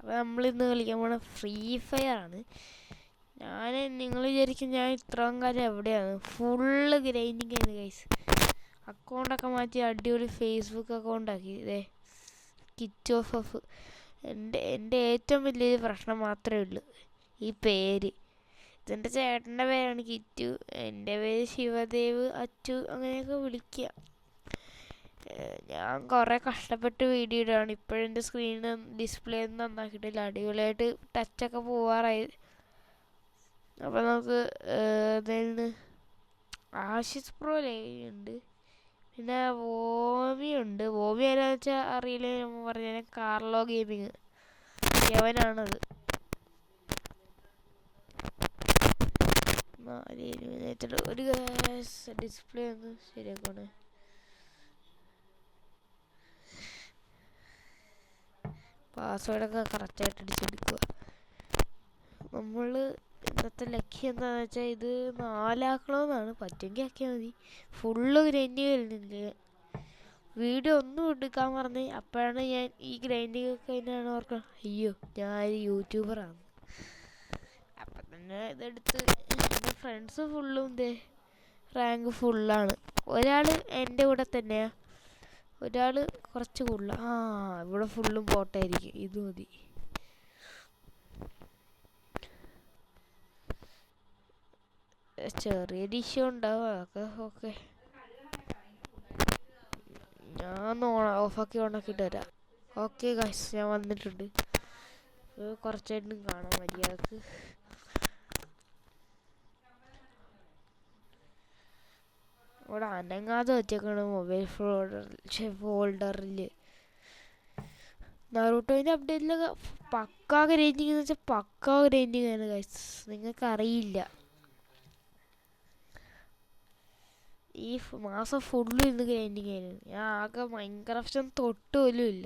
അപ്പോൾ നമ്മളിന്ന് കളിക്കാൻ പോണ ഫ്രീ ഫയർ ആണ്. നിങ്ങൾ വിചാരിക്കും ഞാൻ ഇത്രയും കാലം എവിടെയാണ്? ഫുള്ള് ഗ്രൈൻഡിങ് ആയിരുന്നു ഗൈസ്. അക്കൗണ്ടൊക്കെ മാറ്റി അടിപൊളി ഫേസ്ബുക്ക് അക്കൗണ്ടാക്കി. ഇതേ കിറ്റ് ഓഫ് എൻ്റെ ഏറ്റവും വലിയൊരു പ്രശ്നം മാത്രമേ ഉള്ളൂ ഈ പേര്. ഇതെൻ്റെ ചേട്ടൻ്റെ പേരാണ് കിറ്റു, എൻ്റെ പേര് ശിവദേവ്, അച്ചു അങ്ങനെയൊക്കെ വിളിക്കുക. ഞാൻ കുറേ കഷ്ടപ്പെട്ട് വീഡിയോ ഇടുകയാണ്. ഇപ്പോഴെൻ്റെ സ്ക്രീന് ഡിസ്പ്ലേ ഒന്നും നന്നാക്കിയിട്ടില്ല. അടിപൊളിയായിട്ട് ടച്ചൊക്കെ പോവാറായി. അപ്പോൾ നമുക്ക് ഇതിൽ ആഷിസ് പ്രോ ഉണ്ട്, പിന്നെ വോമിയുണ്ട്. വോമി ആരാന്ന് വെച്ചാൽ അറിയില്ല, നമ്മൾ പറഞ്ഞാൽ കാർലോ ഗെയിമിങ് യവനാണത്. 4 എലിമിനേറ്റഡ്. ഒരു ഡിസ്പ്ലേ ഒന്ന് ശരിയാക്കണേ. പാസ്വേഡൊക്കെ കറക്റ്റായിട്ട് അടിച്ചെടുക്കുക. നമ്മൾ ഇന്നത്തെ ലക്ഷ്യം എന്താണെന്ന് വെച്ചാൽ ഇത് 4 ആക്കണമെന്നാണ്. പറ്റുമെങ്കിൽ ആക്കിയാൽ മതി. ഫുള്ള് ഗ്രൈൻഡിങ് വരുന്നില്ല. വീഡിയോ ഒന്നും എടുക്കാൻ പറഞ്ഞ് അപ്പോഴാണ് ഞാൻ ഈ ഗ്രൈൻഡിങ് ഒക്കെ കഴിഞ്ഞാണ് ഓർക്കണം, അയ്യോ ഞാൻ യൂട്യൂബറാണ്. അപ്പം തന്നെ ഇതെടുത്ത് എൻ്റെ ഫ്രണ്ട്സ് ഫുള്ളും റാങ്ക് ഫുള്ളാണ്. ഒരാൾ എൻ്റെ കൂടെ തന്നെയാണ്, ഒരാൾ കുറച്ച് കൂടുതലാണ്. ഇവിടെ ഫുള്ളും പോട്ടായിരിക്കും, ഇത് മതി. ചെറിയ ഡിഷ് ഉണ്ടാവും, അതൊക്കെ ഓക്കെ. ഞാൻ ഓഫാക്കി ഓണാക്കിയിട്ട് വരാം. ഓക്കെ ഗൈസ്, ഞാൻ വന്നിട്ടുണ്ട്. കുറച്ചായിട്ടും കാണാൻ മര്യാദക്ക്. ഇവിടെ അനങ്ങാതെ വെച്ചേക്കാണ് മൊബൈൽ ഫോൾഡറിൽ. നറൂട്ടോൻ്റെ അപ്ഡേറ്റിലൊക്കെ പക്കാ ഗ്രൈൻഡിങ് എന്ന് വെച്ചാൽ പക്കാ ഗ്രൈൻഡിങ് ആണ് ഗൈസ്, നിങ്ങൾക്കറിയില്ല. ഈ മാസം ഫുള്ള് ഇന്ന് ഗ്രൈൻഡിങ് ആയിരുന്നു. ഞാൻ ആകെ മൈൻക്രാഫ്റ്റ് തൊട്ട് പോലും ഇല്ല.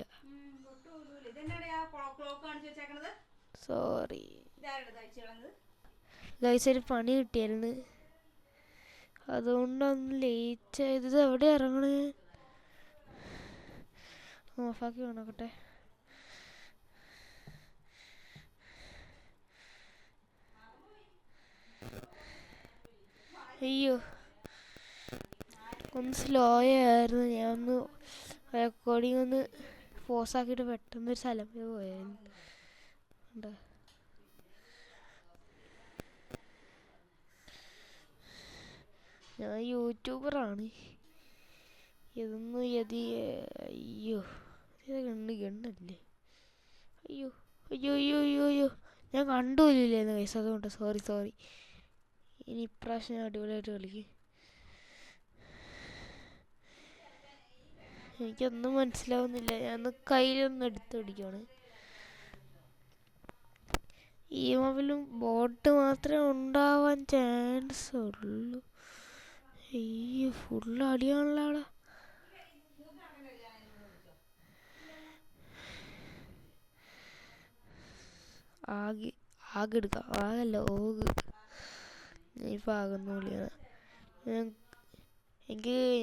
സോറി ഗൈസ്, ഒരു പണി കിട്ടിയായിരുന്നു, അതുകൊണ്ടൊന്ന് ലേറ്റ് ആയത്. ഇത് എവിടെ ഇറങ്ങണേ? ഓഫാക്കി വേണോക്കട്ടെ. അയ്യോ, ഒന്ന് സ്ലോ ആയിരുന്നു. ഞാൻ ഒന്ന് റെക്കോർഡിങ് ഒന്ന് പോസാക്കിയിട്ട് പെട്ടെന്നൊരു സ്ഥലം പോയായിരുന്നു. ഞാൻ യൂട്യൂബറാണ്. ഇതൊന്നും അയ്യോ ഗണ്ണല്ലേ. അയ്യോ അയ്യോ അയ്യോ അയ്യോ അയ്യോ, ഞാൻ കണ്ടുപോലില്ലായിരുന്നു വയസ്സ്, അതുകൊണ്ട് സോറി. ഇനി ഇപ്രാവശ്യം ഞാൻ അടിപൊളിയായിട്ട് കളിക്കും. എനിക്കൊന്നും മനസ്സിലാവുന്നില്ല. ഞാൻ കയ്യിലൊന്നും എടുത്ത് പിടിക്കുകയാണ്. ഈ മൊബൈലും ബോട്ട് മാത്രമേ ഉണ്ടാവാൻ ചാൻസ് ഉള്ളൂ. അയ്യോ, ഫുള്ള് അടിയാണല്ലോ അവിടെ. ആകെടുക്കാം, ആകല്ല ഓഗ്. ഇപ്പം ആകുന്ന വിളിയാണ്.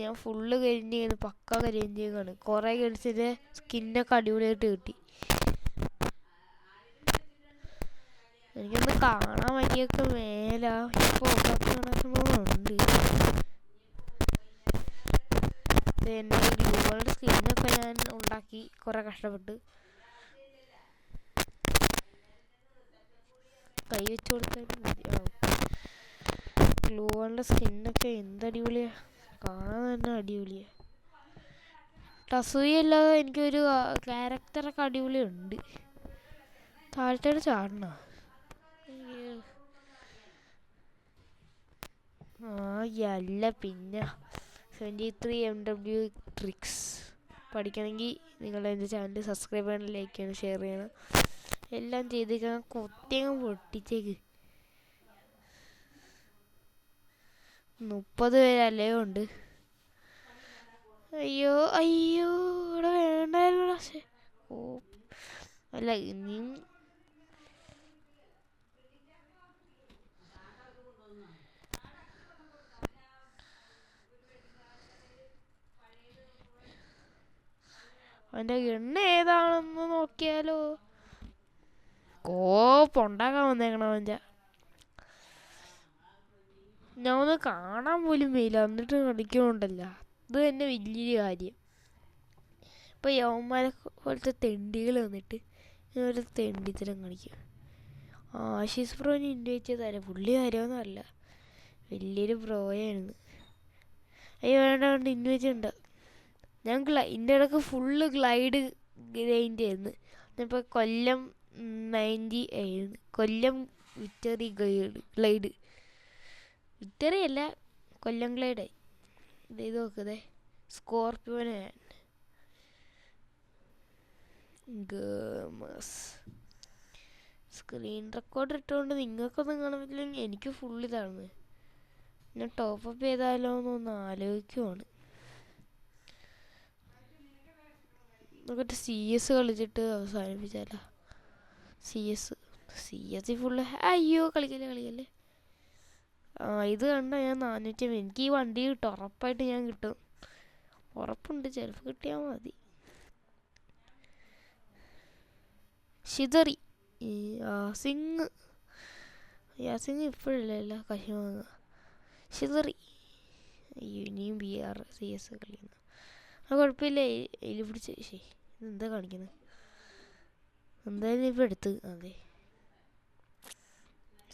ഞാൻ ഫുള്ള് കരിഞ്ഞാണ്, പക്ക കരിഞ്ഞാണ്. കുറേ കളിച്ചതിൻ്റെ സ്കിന്നൊക്കെ അടിപൊളിയായിട്ട് കിട്ടി. എനിക്കൊന്ന് കാണാൻ പറ്റിയൊക്കെ മേല ഇപ്പോൾ നടക്കണമെന്നുണ്ട്. എൻ്റെ ഗ്ലൂവളുടെ സ്കിന്നൊക്കെ ഞാൻ ഉണ്ടാക്കി കുറേ കഷ്ടപ്പെട്ട്. കൈ വെച്ച് കൊടുത്താലും മതിയാവും. ഗ്ലൂവളുടെ സ്കിന്നൊക്കെ എന്തടിപൊളിയാ, കാണാൻ തന്നെ അടിപൊളിയാ. ടസൂയല്ലാതെ എനിക്കൊരു ക്യാരക്ടറൊക്കെ അടിപൊളിയുണ്ട്. താഴത്തോട്ട് ചാടണ അല്ല, പിന്നെ 73 MW ട്രിക്സ് പഠിക്കണമെങ്കിൽ നിങ്ങൾ എൻ്റെ ചാനൽ സബ്സ്ക്രൈബ് ചെയ്യണം, ലൈക്ക് ചെയ്യണം, ഷെയർ ചെയ്യണം, എല്ലാം ചെയ്തേക്കാൻ. കുത്തിയങ്ങ് പൊട്ടിച്ചേക്ക്. 30 പേരല്ലേ ഉണ്ട്. അയ്യോ അയ്യോ, ഇവിടെ വേണ്ടായിരുന്നു. ഓ അല്ല, ഇനിയും അവൻ്റെ എണ്ണ ഏതാണെന്ന് നോക്കിയാലോ. കോപ്പുണ്ടാക്കാൻ വന്നേക്കണവൻ്റെ. ഞാൻ ഒന്ന് കാണാൻ പോലും വയ്യില്ല, എന്നിട്ട് കളിക്കണുണ്ടല്ല. ഇത് തന്നെ വലിയൊരു കാര്യം. ഇപ്പോൾ യവന്മാരെ പോലത്തെ തെണ്ടികൾ വന്നിട്ട് ഒരു തെണ്ടിത്തരം കളിക്കും. ആശീസ് ബ്രോന് ഇൻവൈറ്റ് തരാം. പുള്ളി കാര്യമൊന്നുമല്ല, വലിയൊരു ബ്രോയായിരുന്നു. അയ്യോ വേണ്ട, ഇൻവൈറ്റ് ഉണ്ട്. ഞാൻ ഇതിൻ്റെ ഇടയ്ക്ക് ഫുള്ള് ഗ്ലൈഡ് ആയിരുന്നു. ഇപ്പോൾ കൊല്ലം 90 ആയിരുന്നു. കൊല്ലം വിക്ടറി ഗ്ലൈഡ്, വിക്ടറി അല്ല, കൊല്ലം ഗ്ലൈഡായി. ഇത് നോക്കതേ, സ്കോർപ്പിയോനെ ഗേമേഴ്സ് സ്ക്രീൻ റെക്കോർഡർ ഇട്ടുകൊണ്ട് നിങ്ങൾക്കൊന്നും കാണാൻ പറ്റില്ലെങ്കിൽ എനിക്ക് ഫുൾ ഇതാണ്. ഞാൻ ടോപ്പപ്പ് ചെയ്താലോ എന്നൊന്ന് ആലോചിക്കുവാണ്. നോക്കട്ടെ, CS കളിച്ചിട്ട് അവസാനിപ്പിച്ചാലോ. CS full. അയ്യോ കളിക്കല്ലേ. ഇത് കണ്ട ഞാൻ 400. എനിക്ക് ഈ വണ്ടി കിട്ടും, ഉറപ്പായിട്ട് ഞാൻ കിട്ടും, ഉറപ്പുണ്ട്. ചിലപ്പോൾ കിട്ടിയാൽ മതി. ഷിതറി യാസിങ് ഇപ്പോഴല്ല കശിമാങ്ങ. ഷിതറി ഇനിയും BR CS കളിക്കുന്നു. കുഴപ്പമില്ല, എലി പിടിച്ച്. ഇതെന്താ കാണിക്കുന്നത്? എന്തായാലും ഇപ്പോൾ എടുത്ത്. അതെ,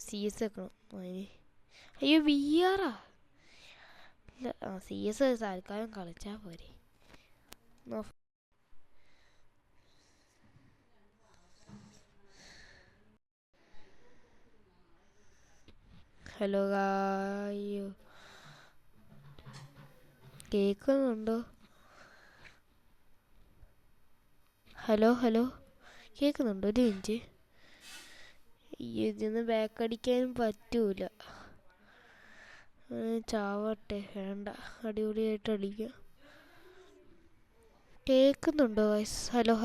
CS വെക്കണം അതിന്. അയ്യോ BR ഇല്ല, CS തൽക്കാലം കളിച്ചാൽ പോരെ. ഹലോ അയ്യോ, കേൾക്കുന്നുണ്ടോ? ഹലോ കേൾക്കുന്നുണ്ടോ? ഒരു മിനിറ്റ്. ഇതിന്ന് ബാക്ക് അടിക്കാനും പറ്റൂല. ചാവട്ടെ, വേണ്ട, അടിപൊളിയായിട്ട് അടിക്കാം. കേൾക്കുന്നുണ്ടോ വോയിസ്? ഹലോ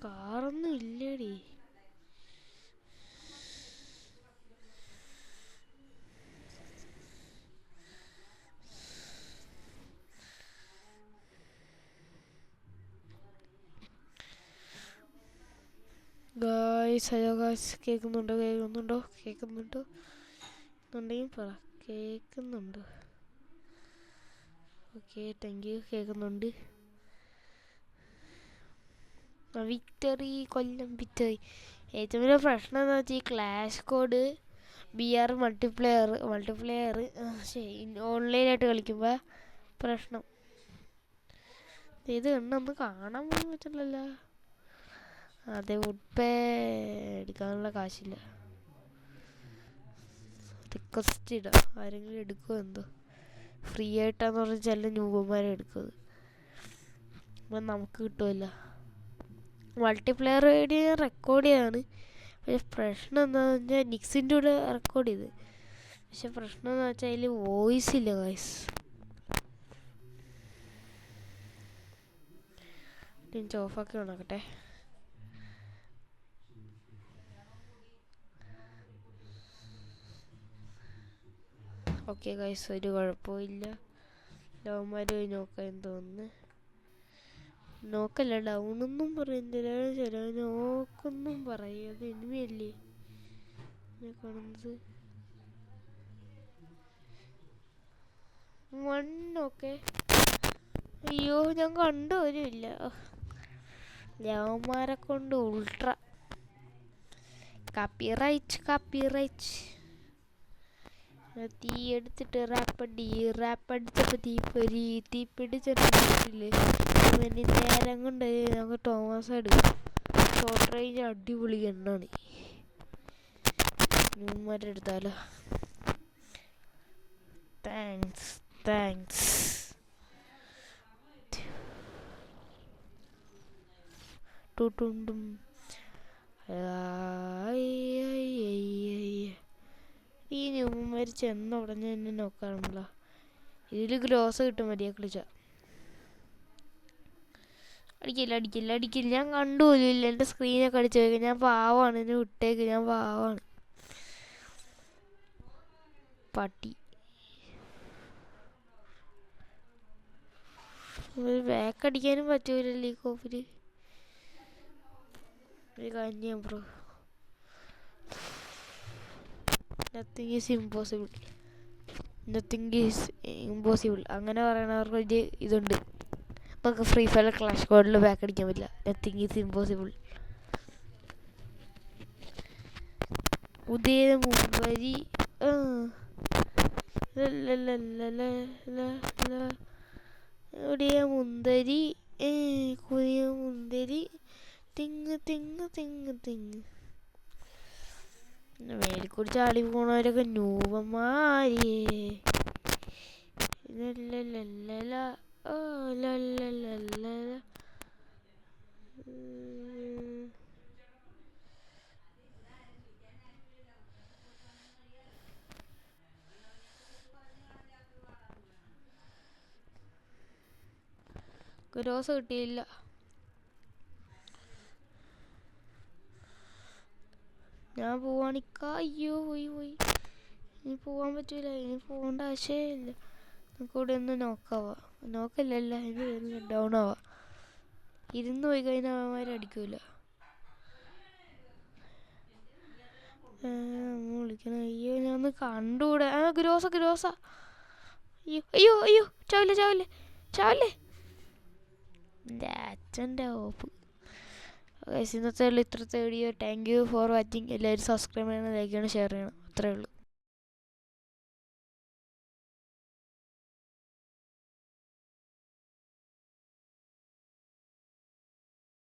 കാറൊന്നും ഇല്ലേടി. ഹലോ ഗായ്സ്, കേൾക്കുന്നുണ്ടോ? എന്നുണ്ടെങ്കിൽ പറ, കേൾക്കുന്നുണ്ടോ? Okay, thank you. കേൾക്കുന്നുണ്ട്. വിക്ടറി, കൊല്ലം വിക്ടറി. ഏറ്റവും വലിയ പ്രശ്നം എന്ന് വെച്ചാൽ ഈ ക്ലാഷ് കോഡ് BR മൾട്ടിപ്ലെയർ ഓൺലൈനായിട്ട് കളിക്കുമ്പോൾ പ്രശ്നം. ഇത് കണ്ടൊന്ന് കാണാൻ പോലും പറ്റില്ലല്ലോ. അതെ, വുഡ്പേ എടുക്കാനുള്ള കാശില്ല. റിക്വസ്റ്റ് ഇടാം, ആരെങ്കിലും എടുക്കുമോ എന്തോ. ഫ്രീ ആയിട്ടാന്ന് പറഞ്ഞാൽ ചില ന്യൂബന്മാരെ എടുക്കുന്നത്, അപ്പം നമുക്ക് കിട്ടുമല്ലോ. മൾട്ടിപ്ലെയർ വീഡിയോ ഞാൻ റെക്കോർഡ് ചെയ്താണ്. പക്ഷെ പ്രശ്നം എന്താണെന്ന് വെച്ചാൽ നിക്സിൻ്റെ കൂടെ റെക്കോർഡ് ചെയ്ത്. പക്ഷെ പ്രശ്നം എന്ന് വെച്ചാൽ അതിൽ വോയിസ് ഇല്ല ഗൈസ്. എനിക്ക് ഓഫാക്കി ഉണക്കട്ടെ. ഓക്കെ ഗൈസ്, ഒരു കുഴപ്പമില്ല. ലവന്മാർ നോക്കാൻ തോന്നുന്നു. നോക്കല്ല, ഡൗണൊന്നും പറയുന്നില്ല. ചില നോക്കൊന്നും പറയും. അത് എനിമയല്ലേ കാണുന്നത്. 1. ഓക്കെ. അയ്യോ, ഞാൻ കണ്ടുവരുമില്ല. ലവന്മാരെ കൊണ്ട് ഉൾട്ര കാപ്പിറൈറ്റ്. തീ എടുത്തിട്ട് റാപ്പടിച്ചപ്പോൾ തീപ്പിടിച്ചിട്ടില്ലേ. നേരം കൊണ്ട് നമുക്ക് തോമസ് എടുക്കാം. ഷോർട്ട് റേഞ്ച് അടിപൊളി എണ്ണാണ്. ന്യൂമാരെ എടുത്താലോ. താങ്ക്സ്. ടുണ്ടും ഈ ന്യൂമാർ ചെന്ന ഉടനെ തന്നെ നോക്കാറുണ്ടല്ലോ. ഇതിൽ ഗ്രോസ് കിട്ടും മതിയെ കളിച്ച. അടിക്കില്ല അടിക്കില്ല അടിക്കില്ല. ഞാൻ കണ്ടുപോലില്ല. എൻ്റെ സ്ക്രീനൊക്കെ അടിച്ചു വയ്ക്കും. ഞാൻ പാവാണ്. എന്നെ വിട്ടേക്ക്. ഞാൻ പാവാണ്. പട്ടി ഒരു ബാക്കടിക്കാനും പറ്റൂലല്ലോ ഈ കോപ്പില്. ഒരു കഞ്ഞ bro. Nothing is impossible. Nothing is impossible അങ്ങനെ പറയണവർക്ക് ഒരു ഇതുണ്ട്. നമുക്ക് ഫ്രീ ഫയർ ക്ലാഷ് സ്ക്വാഡിൽ ബാക്ക് അടിക്കാൻ പറ്റില്ല. Nothing is impossible. ഉദയ മുമ്പരി ഉദയ മുന്തരി കുതിയ മുന്തരി തിങ്ങ് തിങ്ങ് തിങ്ങ് തിങ്ങ്. മേലിക്കൂടി ചാടി പോണവരൊക്കെ നൂപന്മാരിയേ. ഗ്രോസ് കിട്ടിയില്ല. ഞാൻ പോവാണിക്ക. അയ്യോ പോയി. ഇനി പോവാൻ പറ്റൂല. ഇനി പോകേണ്ട ആവശ്യമില്ല. നമുക്ക് ഇവിടെ ഒന്ന് നോക്കാവാ. നോക്കല്ലല്ല ഇത് ഡൗൺ ആവാ. ഇരുന്ന് പോയി കഴിഞ്ഞാൽ അവന്മാരടിക്കൂല. വിളിക്കണം. അയ്യോ ഞാൻ ഒന്ന് കണ്ടുകൂടെ. ഗ്രോസാ. അയ്യോ ചാവല്ലേ. എൻ്റെ അച്ഛൻ്റെ ഓപ്പ്. ഇന്നത്തെ ഇത്രത്തെ video. Thank you for watching. എല്ലാവരും സബ്സ്ക്രൈബ് ചെയ്യണം, ലൈക്ക് ചെയ്യണം, ഷെയർ ചെയ്യണം. അത്രേ ഉള്ളൂ.